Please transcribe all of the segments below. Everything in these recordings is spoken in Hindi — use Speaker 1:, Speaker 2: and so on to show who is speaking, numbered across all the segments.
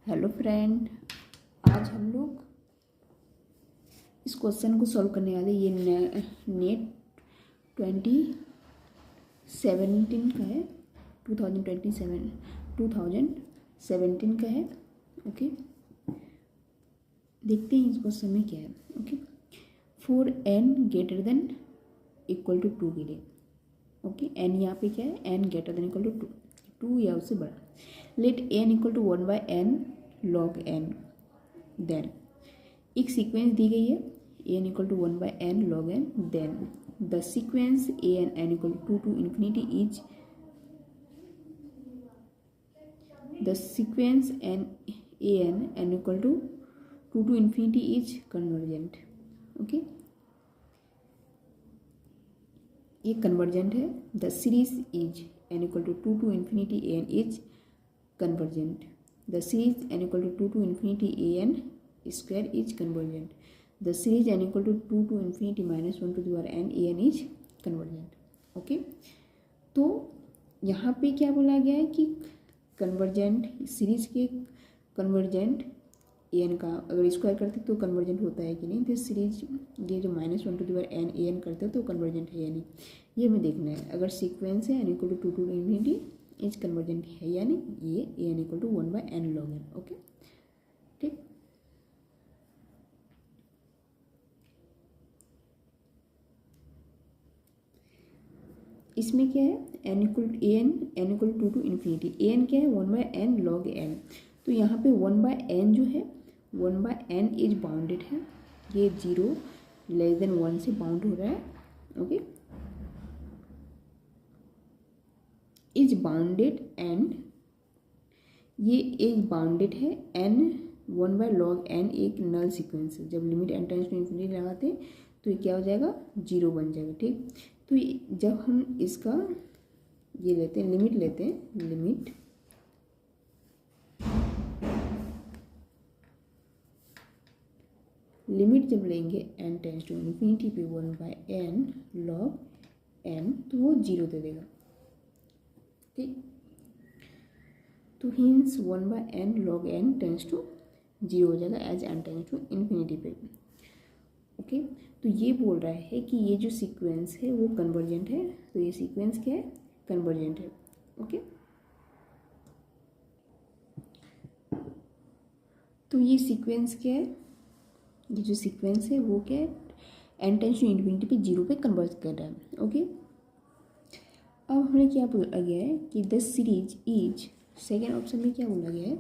Speaker 1: हेलो फ्रेंड, आज हम लोग इस क्वेश्चन को सॉल्व करने वाले। ये नेट 2017 का है, 2017 का है। ओके, देखते हैं इस क्वेश्चन में क्या है। Okay, for n greater than equal to 2 के लिए। ओके, n यहाँ पे क्या है, n greater than equal to 2 या उससे बड़ा। Let n equal to 1/n log n। Then एक सीक्वेंस दी गई है, n equal to 1/n log n। Then the sequence n equal to 2 to infinity is the sequence n equal to 2 to infinity is convergent. Okay, ये कन्वर्जेंट है। The series is n equal to 2 to infinity an is convergent. The series n equal to 2 to infinity an square is convergent. The series n equal to 2 to infinity minus 1 to the power n is convergent. Okay, तो यहाँ पे क्या बोला गया है कि कन्वर्जेंट सीरीज के कन्वर्जेंट an का अगर स्क्वायर करते तो कन्वर्जेंट होता है कि नहीं। तो सीरीज ये जो -1 to the power n करते तो कन्वर्जेंट है या नहीं, ये हमें देखना है। अगर सीक्वेंस है n equal to 2 to infinity is convergent है या नहीं, ये an equal to 1/n log n। Okay, ठीक। इसमें क्या है, n equal to 2 to infinity, an क्या है 1/n log n। तो यहाँ पे 1/n जो है 1/n इज बाउंडेड है, ये 0 लेस देन 1 से बाउंड हो रहा है। ओके, इज बाउंडेड एंड ये इज बाउंडेड है n 1/log n एक नल सीक्वेंस है। जब limit n tends to infinity लगाते हैं तो ये क्या हो जाएगा, 0 बन जाएगा। ठीक, तो जब हम इसका ये लेते हैं, लिमिट लेते हैं, लिमिट जब लेंगे n टेंड्स टू इन्फिनिटी पे 1/n log n तो वो 0 दे देगा। ठीक, तो hence 1/n log n tends to 0 हो जाएगा as n tends to infinity पे। ओके, तो ये बोल रहा है कि ये जो सीक्वेंस है वो कन्वर्जेंट है। तो ये सीक्वेंस क्या है, कन्वर्जेंट है। ओके, तो ये सीक्वेंस क्या है, ये जो सीक्वेंस है वो क्या है, n टेंड्स टू इन्फिनिटी पे 0 पे कन्वर्ज कर रहा है। ओके, अब हमने क्या बोला गया है कि the series is, second option में क्या बोला गया है,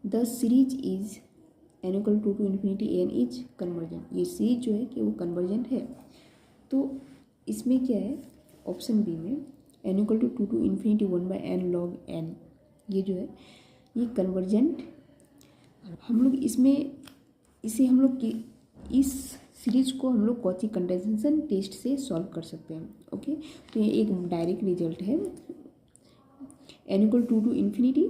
Speaker 1: the series is n equal to infinity n is convergent. ये सीरीज जो है कि वो कन्वर्जेंट है। तो इसमें क्या है, ऑप्शन बी में n equal to infinity 1/n log n, ये जो है ये कन्वर्जेंट। हम लोग इसमें इसे हम लोग की इस सीरीज को हम लोग कॉची कंडेंसेशन टेस्ट से सॉल्व कर सकते हैं। ओके, तो ये एक डायरेक्ट रिजल्ट है। n equal to infinity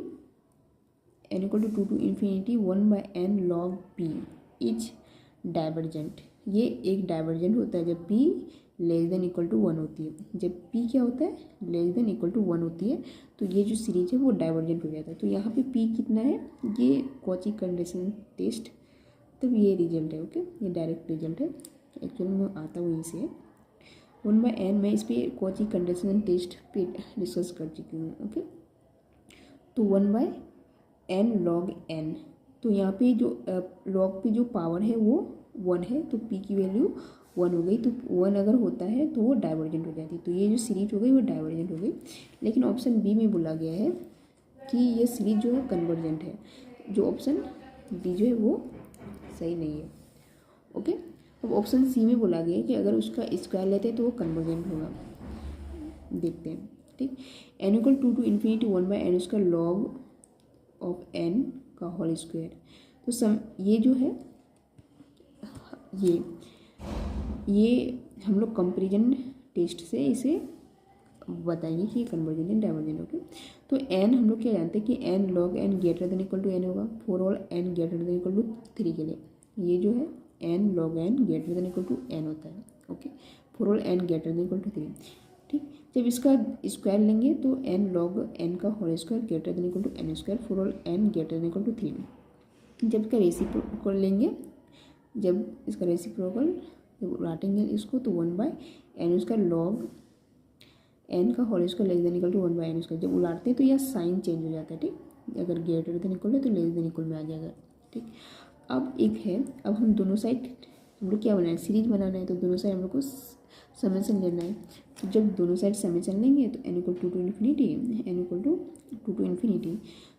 Speaker 1: 1/n log p is divergent. ये एक डाइवर्जेंट होता है जब p less than equal to 1 होती है। जब p क्या होता है, लेस देन इक्वल टू 1 होती है, तो ये जो सीरीज है वो डाइवर्जेंट हो जाता है। तो यहाँ पे p कितना है, ये कॉची कंडेंसेशन टेस्ट, तब ये रिजल्ट है। ओके, ये डायरेक्ट रिजल्ट है। एक्चुअली मैं आता हूँ यहीं से 1/n, मैं इस पर कॉची कंडेंसेशन टेस्ट पे डिस्कस कर चुकी हूँ। ओके, तो 1/n log n, तो यहाँ पे जो log पे जो पावर है वो 1 है, तो p की वैल्यू 1 हो गई। तो 1 अगर होता है तो वो डाइवर्जेंट हो जाती है। तो ये जो सीरीज हो गई वो डाइवर्जेंट हो गई। लेकिन ऑप्शन बी में बोला गया है कि ये सीरीज जो है कन्वर्जेंट है। जो ऑप्शन बी जो है वो सही नहीं है। ओके, अब ऑप्शन सी में बोला गया है कि अगर उसका स्क्वायर लेते हैं तो वो कन्वर्जेंट होगा। देखते हैं। ठीक, n equal to infinity 1/n उसका log ऑफ n का होल स्क्वायर। तो ये जो है ये हम लोग कंपेरिजन टेस्ट से इसे बताएंगे कि ये कन्वर्जेंट है डाइवर्जेंट। ओके, तो n हम लोग क्या जानते हैं कि n log n greater than equal to n होगा for all n greater than equal to 3 के लिए। ये जो है n log n greater than equal to n होता है। Okay, for all n greater than equal to 3। ठीक। जब इसका स्क्वायर लेंगे तो एन लॉग एन का whole square greater than equal to n square for all n greater than equal to 3। जब इसका रेसिप्रोकल लेंगे, जब इसका रेसिप्रोकल जब उलाटेंगे इसको तो 1/n उसका लॉग एन का whole square less than equal to 1/n square. जब उलाटते हैं तो यह साइन चेंज हो जाता है, ठीक। अगर ग्रेटर देन इक्वल है तो लेस देन इक्वल में आ जाएगा, ठीक। अब एक है, अब हम दोनों साइड हम लोग क्या बनाना है, सीरीज बनाना है, तो दोनों साइड हम लोग को समेशन लेना है। तो जब दोनों साइड समेशन लेंगे तो n equal to infinity, n equal to infinity,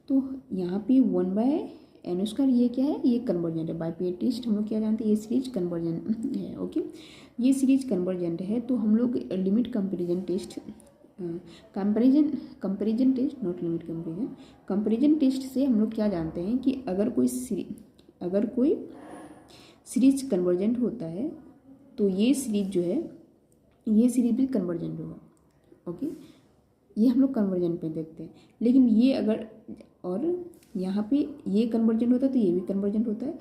Speaker 1: तो यहाँ पे 1/n स्क्वायर ये क्या है, ये कन्वर्जेंट है। बाय पेटिस्ट हम लोग क्या जानते हैं, ये सीरीज कन्वर्जेंट है, ओके। ये सीरीज कन्वर्जेंट है तो हम लोग limit comparison test comparison test not limit comparison test से हम लोग क्या जानते हैं कि अगर कोई सीरीज कन्वर्जेंट होता है तो ये सीरीज जो है, ये सीरीज भी कन्वर्जेंट होगा, ओके। ये हम लोग कन्वर्जेंट पे देखते हैं। लेकिन ये अगर और यहाँ पे ये कन्वर्जेंट होता है तो ये भी कन्वर्जेंट होता है,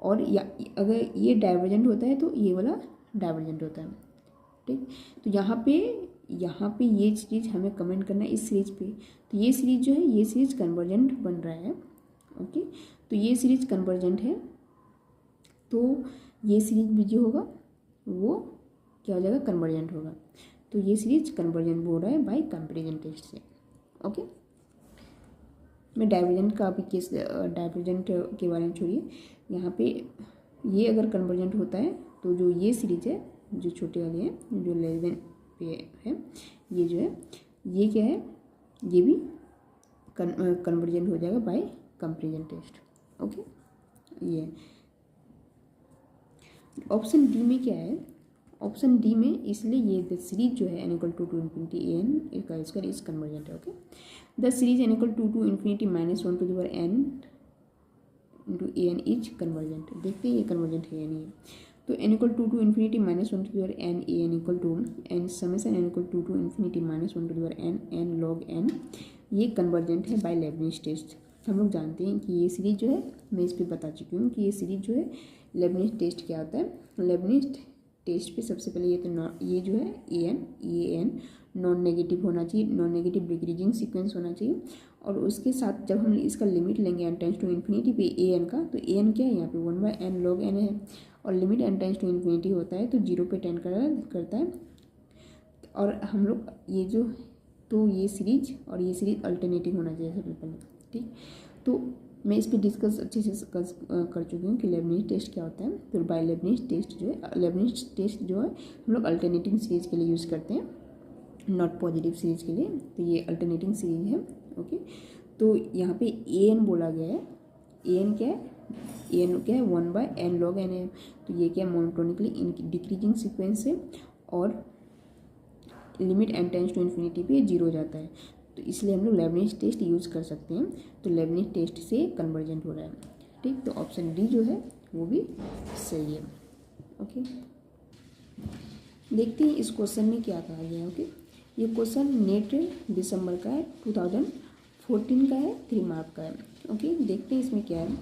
Speaker 1: और या अगर ये डाइवर्जेंट होता है तो ये वाला डाइवर्जेंट होता है, ठीक। तो यहाँ पे ये चीज़ हमें कमेंट करना है इस सीरीज पे। तो ये सीरीज जो है, ये सीरीज कन्वर्जेंट बन रहा है, ओके। तो ये सीरीज कन्वर्जेंट है तो ये सीरीज भी जो होगा वो क्या हो जाएगा, कन्वर्जेंट होगा। तो ये सीरीज कन्वर्जेंट हो रहा है बाय कंपैरिजन टेस्ट से, ओके। मैं डाइवर्जेंट का अभी केस, डाइवर्जेंट के बारे में छोड़िए। यहाँ पे ये अगर कन्वर्जेंट होता है तो जो ये सीरीज है, जो छोटे वाली है, जो लेस देन पे है, ये जो है ये क्या है, ये भी कन्वर्जेंट हो जाएगा बाय कंपैरिजन टेस्ट, ओके। ये ऑप्शन डी में क्या है, ऑप्शन डी में इसलिए ये सीरीज जो है n equal to infinity a n इसका स्क्वायर इज कन्वर्जेंट है, okay. The series n equal to infinity -1 to the power n into a n is convergent. देखते हैं ये कन्वर्जेंट है या नहीं है। तो n equal to infinity -1 to the power n a n equal to n summation n equal to infinity -1 to the power n log n, ये कन्वर्जेंट है बाय लेबनिज टेस्ट। हम लोग जानते हैं कि ये सीरीज जो है, मैं इस पर बता चुकी हूँ कि ये सीरीज जो है लेबनिज टेस्ट क्या होता है। लेबनिज टेस्ट पे सबसे पहले ये तो ये जो है ए एन नॉन नेगेटिव होना चाहिए, नॉन नेगेटिव डिक्रीजिंग सीक्वेंस होना चाहिए। और उसके साथ जब हम इसका लिमिट लेंगे n टेंस टू इन्फिनिटी पे ए एन का, तो ए एन क्या है यहाँ पे 1/n log n है, और limit n tends to infinity होता है तो 0 पे टेंड करता है। और हम लोग ये जो, तो ये सीरीज और ये सीरीज अल्टरनेटिव होना चाहिए सबसे पहले, ठीक। तो मैं इस पर डिस्कस अच्छे से कर चुकी हूँ कि लेबनिज टेस्ट क्या होता है। तो बाय लेबनिज टेस्ट जो है, लेबनिज टेस्ट जो है हम लोग अल्टरनेटिंग सीरीज के लिए यूज़ करते हैं, नॉट पॉजिटिव सीरीज के लिए। तो ये अल्टरनेटिंग सीरीज है, ओके। तो यहाँ पे ए एन बोला गया है, ए एन क्या है, ए एन क्या है 1/n log n है। तो ये क्या मोनोटोनिकली डिक्रीजिंग सीक्वेंस है, और limit n tends to infinity पे 0 हो जाता है। तो इसलिए हम लोग लेबनिज टेस्ट यूज़ कर सकते हैं। तो लेबनिज टेस्ट से कन्वर्जेंट हो रहा है, ठीक। तो ऑप्शन डी जो है वो भी सही है, ओके। देखते हैं इस क्वेश्चन में क्या कहा गया है, ओके। ये क्वेश्चन नेट दिसंबर का है, 2014 का है, 3 मार्क का है, ओके। देखते हैं इसमें क्या है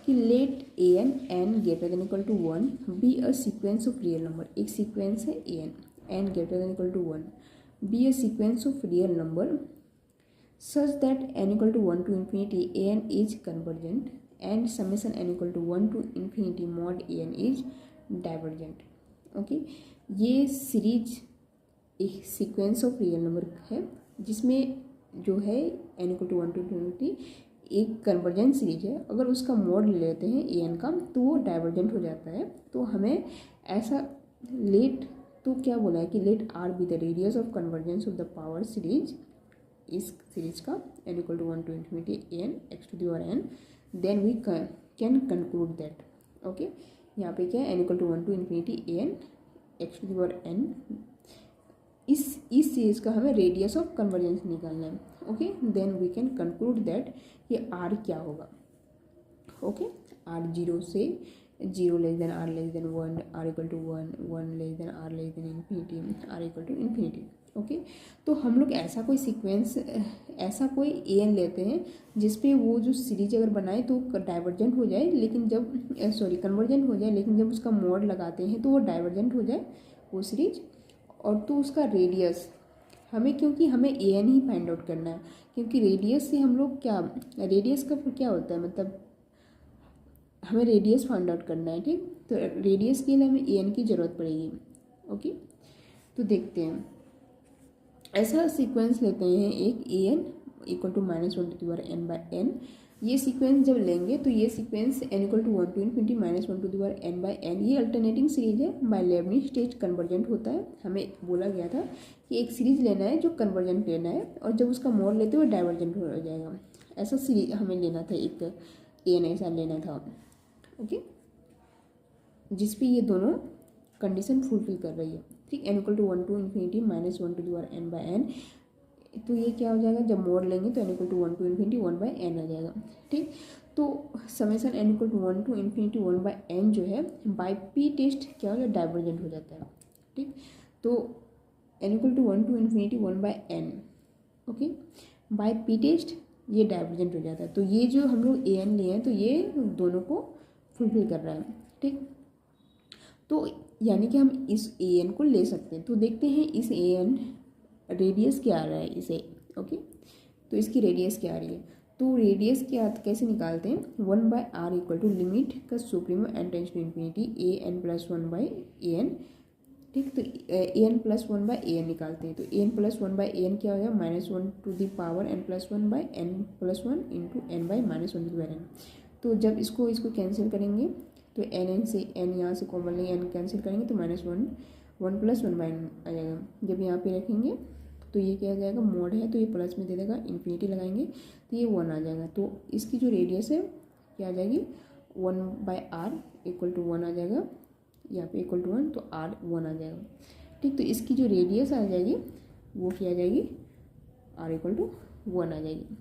Speaker 1: कि let a n greater than equal to 1 be a sequence of real number. एक सीक्वेंस है a n greater than equal to 1 be a sequence of real number such that n equal to 1 to infinity an is convergent and summation n equal to 1 to infinity mod an is divergent, okay. ये सीरीज एक सीक्वेंस ऑफ रियल नंबर है जिसमें जो है n equal to 1 to infinity एक कन्वर्जेंट सीरीज है। अगर उसका मोड ले लेते हैं ए एन का तो वो डाइवर्जेंट हो जाता है। तो हमें ऐसा लेट, तो क्या बोला है कि let r be the radius of convergence of the power series, इस सीरीज का n equal to 1 to infinity an x to the power n, then we can conclude that, okay. यहाँ पे क्या है n equal to 1 to infinity an x to the power n, इस सीरीज का हमें रेडियस ऑफ कन्वर्जेंस निकालना है, okay. Then we can conclude that ये r क्या होगा, ओके। r 0 से 0 less than r less than 1, r equal to 1 less than r less than infinity, r equal to infinity, okay. तो हम लोग ऐसा कोई सीक्वेंस, ऐसा कोई ए एन लेते हैं जिसपे वो जो सीरीज अगर बनाए तो डाइवर्जेंट हो जाए, लेकिन जब कन्वर्जेंट हो जाए, लेकिन जब उसका मोड लगाते हैं तो वो डाइवर्जेंट हो जाए वो सीरीज। और तो उसका रेडियस हमें, क्योंकि हमें A N he find out करना है, क्योंकि रेडियस से हम लोग क्या, रेडियस का क्या होता है, मतलब हमें रेडियस फाइंड आउट करना है। ठीक, तो रेडियस के लिए हमें ए एन की ज़रूरत पड़ेगी। ओके, तो देखते हैं, ऐसा सीक्वेंस लेते हैं एक a n equal to -1 to the power n by n। ये सीक्वेंस जब लेंगे तो ये sequence n equal to 1 to infinity -1 to the power n by n, ये अल्टरनेटिंग सीरीज है, बाय लेबनिज़ टेस्ट कन्वर्जेंट होता है। हमें बोला गया था कि एक सीरीज लेना है जो कन्वर्जेंट लेना है, और जब उसका मोड लेते हुए डाइवर्जेंट हो जाएगा, ऐसा सीरीज हमें लेना था, एक ए एन ऐसा लेना था। ओके, जिसपे ये दोनों कंडीशन फुलफिल कर रही है। ठीक, n equal to 1 to infinity -1 to the power n by n, तो ये क्या हो जाएगा, जब मोड लेंगे तो n equal to 1 to infinity 1 by n आ जाएगा। ठीक, तो summation n equal to 1 to infinity 1 by n जो है बाय पी टेस्ट क्या हो जाए, डाइवर्जेंट हो जाता है। ठीक, तो n equal to 1 to infinity 1 by n, okay, by p test ये डाइवर्जेंट हो जाता है। तो ये जो हम लोग ए एन लिए हैं तो ये दोनों को फुलफिल कर रहा है। ठीक, तो यानी कि हम इस ए एन को ले सकते हैं। तो देखते हैं इस ए एन रेडियस क्या आ रहा है इसे। ओके, तो इसकी रेडियस क्या आ रही है, तो रेडियस क्या कैसे निकालते हैं, 1 by r equal to limit का supremo n tends to infinity a n plus 1 by a n. ठीक, तो a n plus 1 by a n निकालते हैं, तो a n plus 1 by a n क्या हो जाएगा, -1 to the power n plus 1 by n plus 1 into n by -1 to the n। तो जब इसको कैंसिल करेंगे तो n से n यहाँ से कॉमन लेंगे, n कैंसिल करेंगे तो -1 प्लस 1 बाई आ जाएगा। जब यहाँ पे रखेंगे तो ये क्या आ जाएगा, मोड है तो ये प्लस में दे देगा, इन्फिनिटी लगाएंगे तो ये 1 आ जाएगा। तो इसकी जो रेडियस है क्या आ जाएगी, 1 बाय आर इक्वल टू 1 आ जाएगा, यहाँ पे इक्वल टू 1 तो आर 1 आ जाएगा। ठीक, तो इसकी जो रेडियस आ जाएगी वो क्या आ जाएगी, आर इक्वल टू 1 आ जाएगी।